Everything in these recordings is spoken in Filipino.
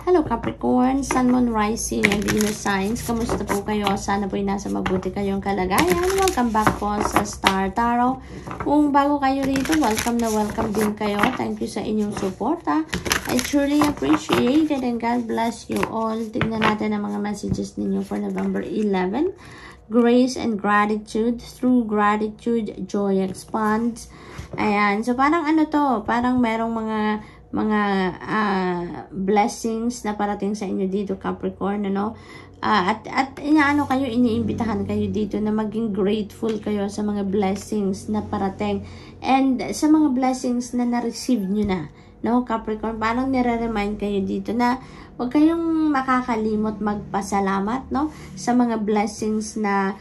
Hello Capricorn, Sun, Moon, Rising, and Venus signs. Kamusta po kayo? Sana po'y nasa mabuti kayong kalagayan. Welcome back po sa Star Tarot. Kung bago kayo rito, welcome na welcome din kayo. Thank you sa inyong suporta. I truly appreciate it and God bless you all. Tignan natin ang mga messages ninyo for November 11. Grace and gratitude. Through gratitude, joy expands. Ayan. So, parang ano to? Parang merong mga blessings na parating sa inyo dito Capricorn, ano? At inaano kayo, iniimbitahan kayo dito na maging grateful kayo sa mga blessings na parating and sa mga blessings na na-receive nyo na, no Capricorn? Parang nire-remind kayo dito na huwag kayong makakalimot magpasalamat, no, sa mga blessings na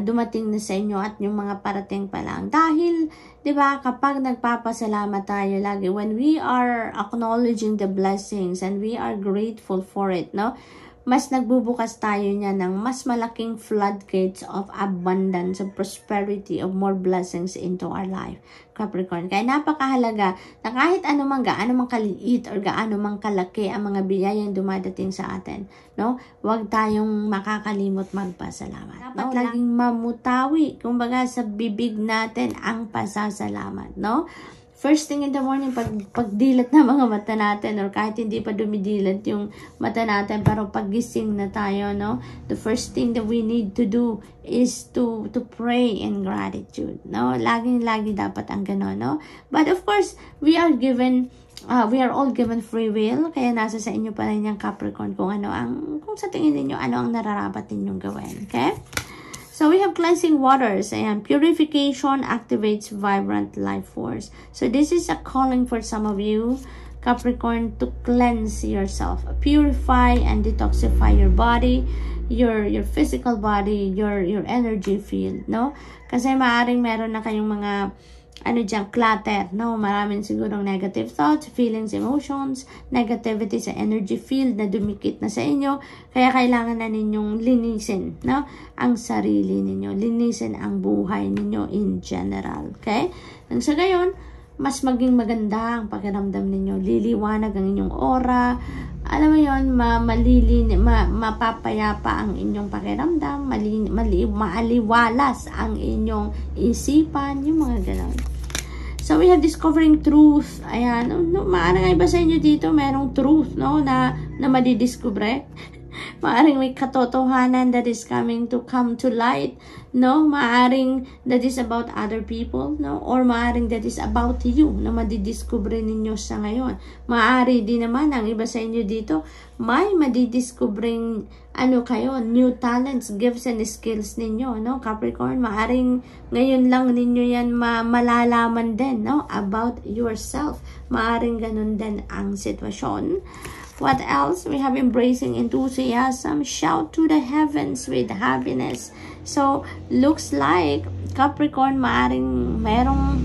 dumating na sa inyo at yung mga parating pa lang. Dahil, di ba, kapag nagpapasalamat tayo lagi, when we are acknowledging the blessings and we are grateful for it, no, mas nagbubukas tayo niya ng mas malaking floodgates of abundance, of prosperity, of more blessings into our life, Capricorn. Kaya napakahalaga na kahit anumang gaano mang kaliit or gaano mang kalaki ang mga biyayang dumadating sa atin, no? Huwag tayong makakalimot magpasalamat. Dapat laging mamutawi, kumbaga sa bibig natin ang pasasalamat, no? First thing in the morning, pagdilat na mga mata natin, or kahit hindi pa dumidilat yung mata natin, pero paggising na tayo, no? The first thing that we need to do is to pray in gratitude, no? Laging-lagi dapat ang gano'n, no? But of course, we are all given free will, kaya nasa sa inyo pa rin yung Capricorn kung sa tingin niyo ano ang nararapat ninyong gawin, okay? So, we have cleansing waters, and purification activates vibrant life force. So, this is a calling for some of you, Capricorn, to cleanse yourself. Purify and detoxify your body, your physical body, your energy field, no? Kasi maaring meron na kayong mga clutter, no? Maraming sigurong negative thoughts, feelings, emotions, negativity sa energy field na dumikit na sa inyo. Kaya kailangan na ninyong linisin, no? Ang sarili ninyo. Linisin ang buhay ninyo in general, okay? Nang sa gayon, mas maging maganda ang pakiramdam ninyo. Liliwanag ang inyong aura. Alam mo yun, mapapayapa ang inyong pakiramdam. Maaliwalas ang inyong isipan. Yung mga ganon. So, we have discovering truth. Ayan. Maaaring iba sa inyo dito, merong truth, no, na madidiscover. Maaring may katotohanan that is come to light, no? Maaring that is about other people, no? Or maaring that is about you, na madidiscover ninyo sa ngayon. Maari din naman ang iba sa inyo dito, may madidiscovering kayo, new talents, gifts and skills ninyo, no? Capricorn, maaring ngayon lang ninyo yan malalaman din, no? About yourself. Maaring ganun din ang sitwasyon. What else? We have embracing enthusiasm. Shout to the heavens with happiness. So, looks like Capricorn, maaring merong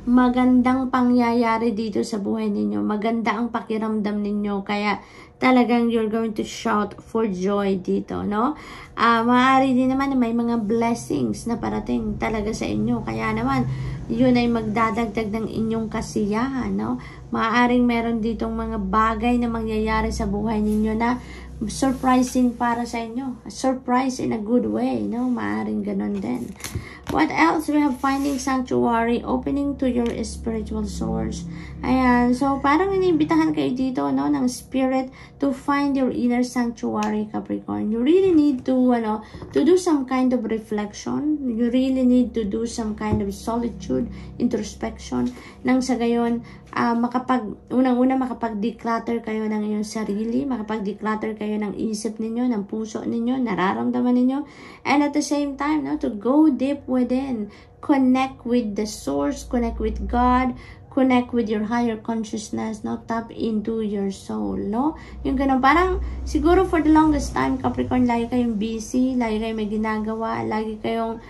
magandang pangyayari dito sa buhay ninyo. Maganda ang pakiramdam ninyo. Kaya talagang you're going to shout for joy dito, no? Maaari din naman may mga blessings na parating talaga sa inyo. Kaya naman, yun ay magdadagdag ng inyong kasiyahan, no? Maaaring meron ditong mga bagay na mangyayari sa buhay ninyo na surprising para sa inyo. Surprise in a good way, no? Maaaring ganun din. What else? We have finding sanctuary, opening to your spiritual source. Ayan. So, parang iniimbitahan kayo dito, no, ng spirit to find your inner sanctuary, Capricorn. You really need to do some kind of reflection. You really need to do some kind of solitude, introspection. Nang sa gayon, unang-una makapag-declutter kayo ng inyong sarili, makapag-declutter kayo ng isip ninyo, ng puso ninyo, nararamdaman ninyo, and at the same time, no, to go deep within, connect with the source, connect with God, connect with your higher consciousness, no, tap into your soul, no, yung ganun, parang siguro for the longest time, Capricorn, lagi kayong busy, lagi kayong may ginagawa, lagi kayong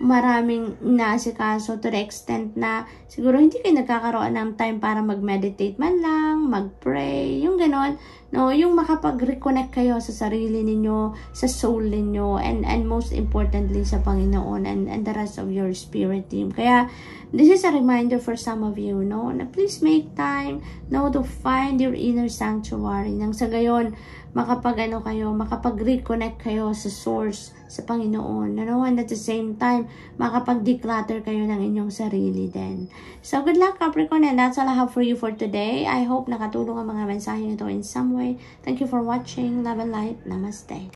maraming inaasikaso to the extent na siguro hindi kayo nagkakaroon ng time para mag-meditate man lang, mag-pray, yung ganon, no, yung makapag-reconnect kayo sa sarili ninyo, sa soul ninyo, and most importantly sa Panginoon and the rest of your spirit team. Kaya this is a reminder for some of you, no, na please make time, no, to find your inner sanctuary, nang sa gayon makapag-reconnect kayo sa source, sa Panginoon, no? And at the same time, makapag-declutter kayo ng inyong sarili din. So, good luck, Capricorn, and that's all I have for you for today. I hope nakatulong ang mga mensahe nito in some way. Thank you for watching. Love and light. Namaste.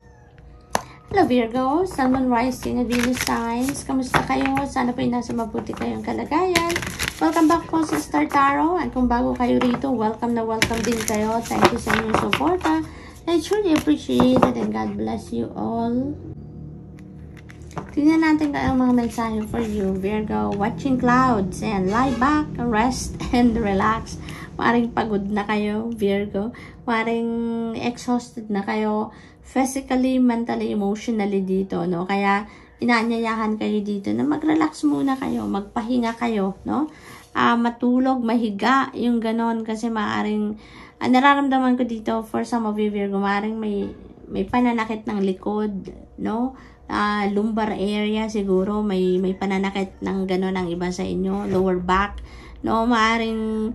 Hello, Virgo, Sun, Moon, Rising, and Venus signs. Kamusta kayo? Sana po nasa mabuti kayong kalagayan. Welcome back po sa Star Tarot. At kung bago kayo rito, welcome na welcome din kayo. Thank you sa inyong suporta. I truly appreciate it and God bless you all. Tingnan natin ang mga mensahe for you, Virgo. Watching clouds and lie back, rest and relax. Maring pagod na kayo, Virgo. Maring exhausted na kayo physically, mentally, emotionally dito, no? Kaya inaanyayahan kayo dito na mag-relax muna kayo, magpahinga kayo, no? Matulog, mahiga, yung ganon, kasi maaring nararamdaman ko dito for some of you, Virgo, maaaring may pananakit ng likod, no? Lumbar area siguro, may pananakit ng gano'n ang iba sa inyo, lower back, no? Maaaring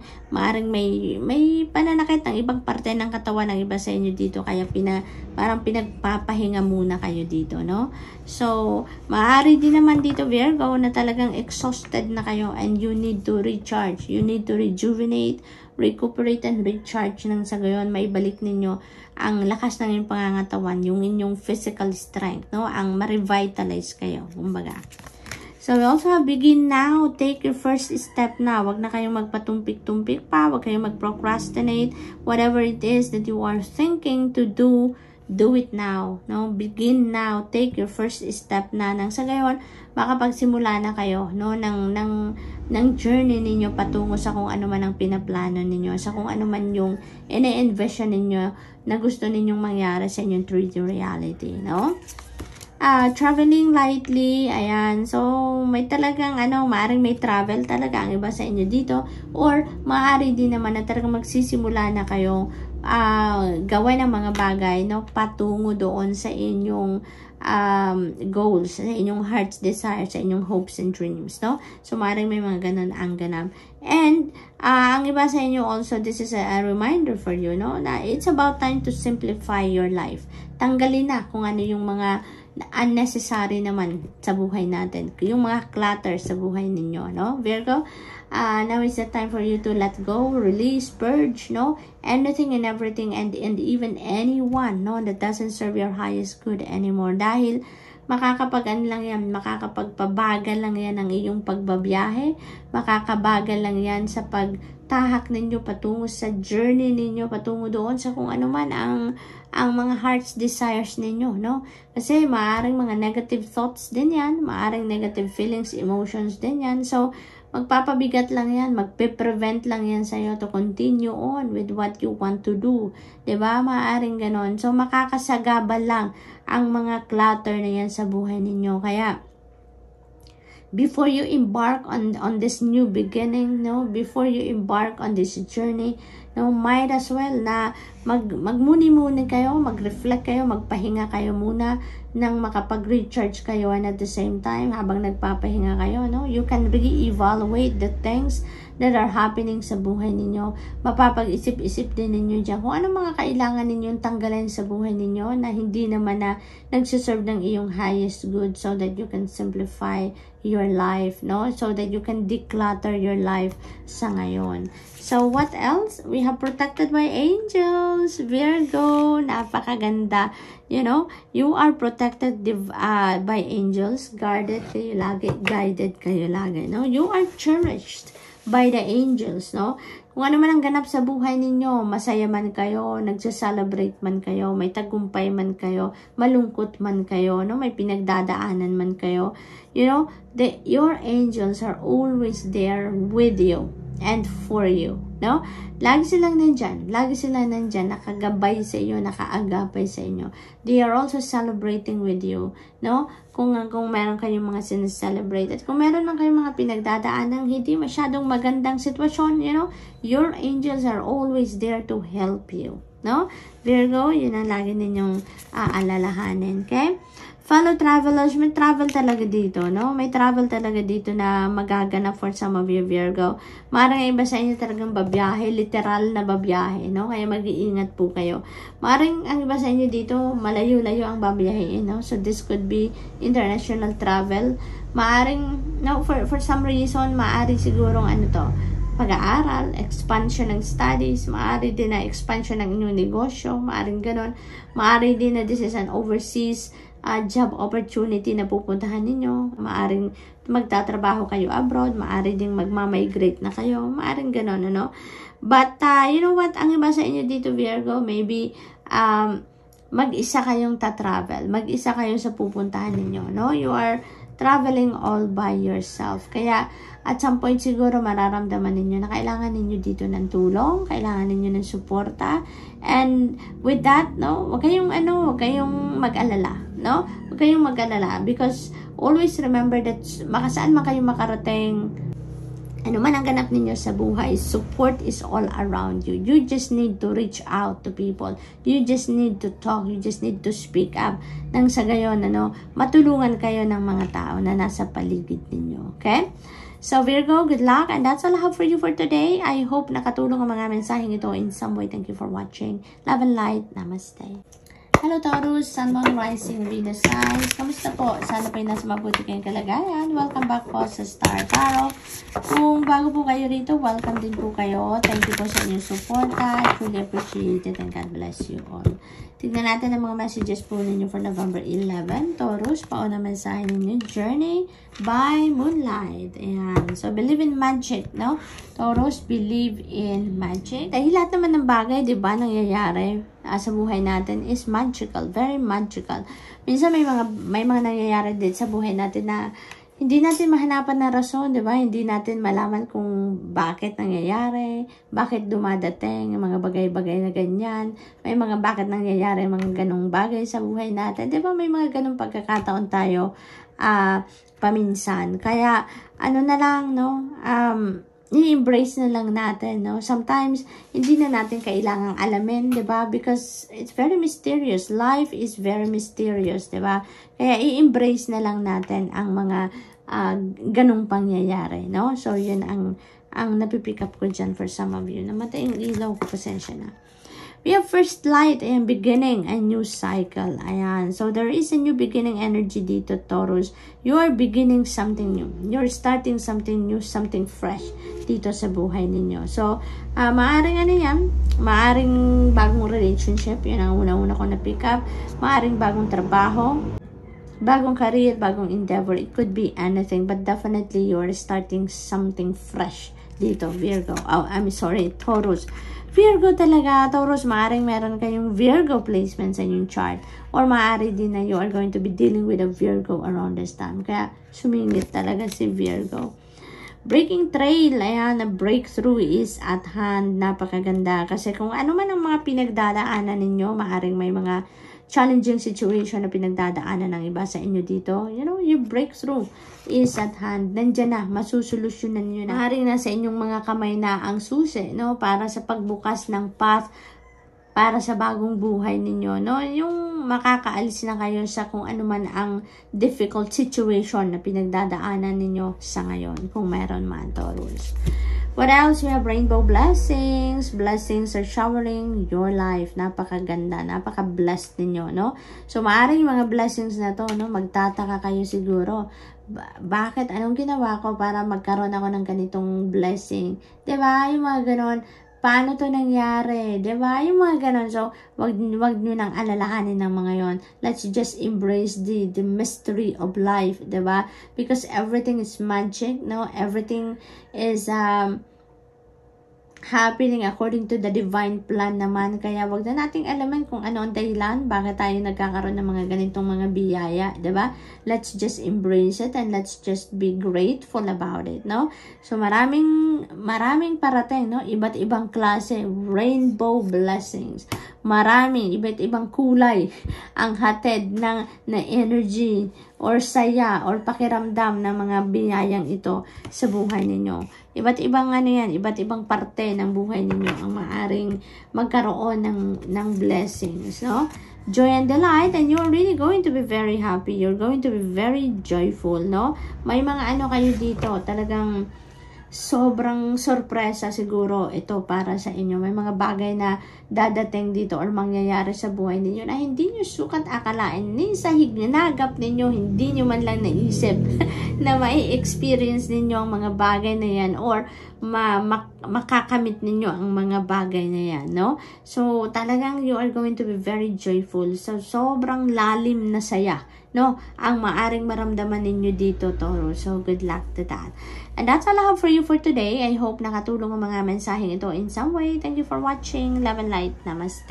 may pananakit ng ibang parte ng katawan ng iba sa inyo dito, kaya parang pinagpapahinga muna kayo dito, no? So, maaari din naman dito, Virgo, na talagang exhausted na kayo and you need to recharge, you need to rejuvenate, recuperate and recharge, nang sa gayon maibalik ninyo ang lakas ng inyong pangangatawan, yung inyong physical strength, no? Ang ma-revitalize kayo, kumbaga. So, we also have begin now. Take your first step na. Wag na kayong magpatumpik-tumpik pa. Wag kayong mag-procrastinate. Whatever it is that you are thinking to do, do it now. No? Begin now. Take your first step na. Nang sa gayon, makapagsimula na kayo, no, ng journey ninyo patungo sa kung ano man ang pinaplano ninyo, sa kung ano man yung ine-envision ninyo na gusto ninyong mangyari sa inyong 3D reality, no? Traveling lightly, ayan. So, may talagang, maaring may travel talaga ang iba sa inyo dito, or maaari din naman na talagang magsisimula na kayo gawin ng mga bagay, no, patungo doon sa inyong goals, sa inyong heart's desire, sa inyong hopes and dreams, no? So, maaaring may mga ganun ang ganap. And, ang iba sa inyo also, this is a reminder for you, no? Na it's about time to simplify your life. Tanggalin na kung ano yung mga unnecessary naman sa buhay natin. Yung mga clutter sa buhay ninyo, no? Virgo, now is the time for you to let go, release, purge, no? Anything and everything and even anyone, no, that doesn't serve your highest good anymore. Dahil makakapagpabagal lang yan ang iyong pagbabiyahe, makakabagal lang yan sa pagtahak ninyo patungo sa journey ninyo, patungo doon sa kung ano man ang mga heart's desires ninyo, no? Kasi maaaring mga negative thoughts din yan, maaaring negative feelings, emotions din yan. So, magpapabigat lang yan, magpe-prevent lang yan sa'yo to continue on with what you want to do. Diba? Maaaring ganon. So, makakasagabal lang ang mga clutter na yan sa buhay ninyo. Kaya, before you embark on this new beginning, no, before you embark on this journey, no, might as well na magmuni-muni kayo, mag-reflect kayo, magpahinga kayo muna nang makapag-recharge kayo, and at the same time, habang nagpapahinga kayo, no, you can re-evaluate the things that are happening sa buhay ninyo. Mapapag-isip-isip din ninyo dyan kung ano mga kailangan ninyong tanggalin sa buhay ninyo na hindi naman na nagsiserve ng iyong highest good, so that you can simplify your life, no? So that you can declutter your life sa ngayon. So, what else? We have protected by angels. Virgo, napakaganda. You know, you are protected by angels. Guarded kayo lagi. Guided kayo lagi, no? You are cherished by the angels, no? Kung ano man ang ganap sa buhay ninyo, masaya man kayo, nagsa-celebrate man kayo, may tagumpay man kayo, malungkot man kayo, no? May pinagdadaanan man kayo. You know, your angels are always there with you and for you. no? Lagi silang nandyan, nakagabay sa iyo, nakaagapay sa inyo. They are also celebrating with you, no? Kung meron kayong mga sineselebrate, at kung meron lang kayong mga pinagdadaan ng hindi masyadong magandang sitwasyon, you know, your angels are always there to help you, no? Virgo, yun ang lagi ninyong aalalahanin, okay? Fellow travelers, may travel talaga dito, no? May travel talaga dito na magaganap for some of you, Virgo. Maaaring iba sa inyo talagang babiyahe, literal na babiyahe, no? Kaya mag-iingat po kayo. Maaaring ang iba sa inyo dito, malayo-layo ang babiyahin, no? So, this could be international travel. Maaaring, no, for some reason, maaaring sigurong pag-aaral, expansion ng studies, maaari din na expansion ng inyong negosyo, maaring ganon. Maaari din na this is an overseas job opportunity na pupuntahan ninyo. Maaring magtatrabaho kayo abroad, maaari ding magmamigrate na kayo, maaring ganon, ano? But, you know what, ang iba sa inyo dito, Virgo, maybe, mag-isa kayong ta-travel, mag-isa kayo sa pupuntahan ninyo, no? You are traveling all by yourself. Kaya, at some point siguro mararamdaman ninyo na kailangan ninyo dito ng tulong, kailangan ninyo ng suporta. And with that, no, wag kayong mag-alala, no? Wag kayong mag-alala because always remember that makasaan man kayo makarating, ano man ang ganap ninyo sa buhay, support is all around you. You just need to reach out to people. You just need to talk. You just need to speak up. Nang sa gayon, matulungan kayo ng mga tao na nasa paligid ninyo. Okay? So, Virgo, good luck. And that's all I have for you for today. I hope nakatulong ang mga mensaheng ito in some way. Thank you for watching. Love and light. Namaste. Hello Taurus, Sun, Moon, Rising, Venus signs. Kamusta po? Sana po yung nasa mabuti kayong kalagayan. Welcome back po sa Star Tarot. Kung bago po kayo rito, welcome din po kayo. Thank you po sa inyong support. I truly appreciate it and God bless you all. Tignan natin ang mga messages po ninyo for November 11. Taurus, pauna mensahe ninyo. Journey by Moonlight. Ayan. So, believe in magic, no? Taurus, believe in magic. Dahil lahat naman ng bagay, di ba, nangyayari sa buhay natin is magical. Very magical. Minsan may mga nangyayari din sa buhay natin na hindi natin mahanapan na rason, di ba? Hindi natin malaman kung bakit nangyayari, bakit dumadating, mga bagay-bagay na ganyan. May mga bakit nangyayari, mga ganong bagay sa buhay natin. Di ba? May mga ganong pagkakataon tayo paminsan. Kaya, na lang, no? I-embrace na lang natin, no? Sometimes, hindi na natin kailangang alamin, di ba? Because it's very mysterious. Life is very mysterious, di ba? Kaya i-embrace na lang natin ang mga ganong pangyayari, no? So, yun ang napipick up ko dyan for some of you. Namatay yung ilaw ko, pasensya na. We have first light and beginning a new cycle. Ayan. So, there is a new beginning energy dito, Taurus. You are beginning something new. You're starting something new, something fresh dito sa buhay ninyo. So, maaring yan? Maaring bagong relationship. Yun ang una-una ko na pick up. Maaring bagong trabaho. Bagong career, bagong endeavor. It could be anything. But definitely, you're starting something fresh dito, Virgo. Oh, I'm sorry, Taurus. Virgo talaga, Taurus, maaaring meron kayong Virgo placement sa inyong chart. Or maaari din na you are going to be dealing with a Virgo around this time. Kaya sumingit talaga si Virgo. Breaking trail, ayan, na breakthrough is at hand. Napakaganda. Kasi kung ano man ang mga pinagdadaanan ninyo, maaaring may mga challenging situation na pinagdadaanan ng iba sa inyo dito, you know, your breakthrough is at hand. Nandiyan na, masusolusyonan nyo na. Maaaring na sa inyong mga kamay na ang susi, no, para sa pagbukas ng path para sa bagong buhay ninyo, no, yung makakaalis na kayo sa kung ano man ang difficult situation na pinagdadaanan ninyo sa ngayon, kung meron man, Taurus. What else? We have rainbow blessings. Blessings are showering your life. Napakaganda. Napaka-blessed ninyo, no? So, maaaring yung mga blessings na to, no? Magtataka kayo siguro. Bakit? Anong ginawa ko para magkaroon ako ng ganitong blessing? Diba? Yung mga ganon. Paano to nangyari? Diba? Yung mga ganon. So, wag nyo nang alalahanin ng mga yon. Let's just embrace the mystery of life. Diba? Because everything is magic, no? Everything is happening according to the divine plan naman. Kaya wag na nating alaman kung ano ang dahilan bakit tayo nagkakaroon ng mga ganitong mga biyaya, 'di ba? Let's just embrace it and let's just be grateful about it, no? So maraming parating, no? Iba't ibang klase, rainbow blessings. Maraming iba't ibang kulay ang hatid na energy or saya or pakiramdam ng mga biyayang ito sa buhay ninyo. Iba't ibang iba't ibang parte ng buhay ninyo ang maaring magkaroon ng blessings, no? Joy and delight, and you're really going to be very happy. You're going to be very joyful, no? May mga kayo dito, talagang sobrang sorpresa siguro ito para sa inyo. May mga bagay na dadating dito or mangyayari sa buhay ninyo na hindi nyo sukat akalain. Ni sa hignanagap ninyo, hindi nyo man lang naisip na mai-experience ninyo ang mga bagay na yan or makakamit ninyo ang mga bagay na yan, no? So, talagang you are going to be very joyful. So, sobrang lalim na saya, no? Ang maaring maramdaman ninyo dito, Taurus. So, good luck to that. And that's all I have for you for today. I hope nakatulong ang mga mensaheng ito in some way. Thank you for watching. Love and light. Namaste.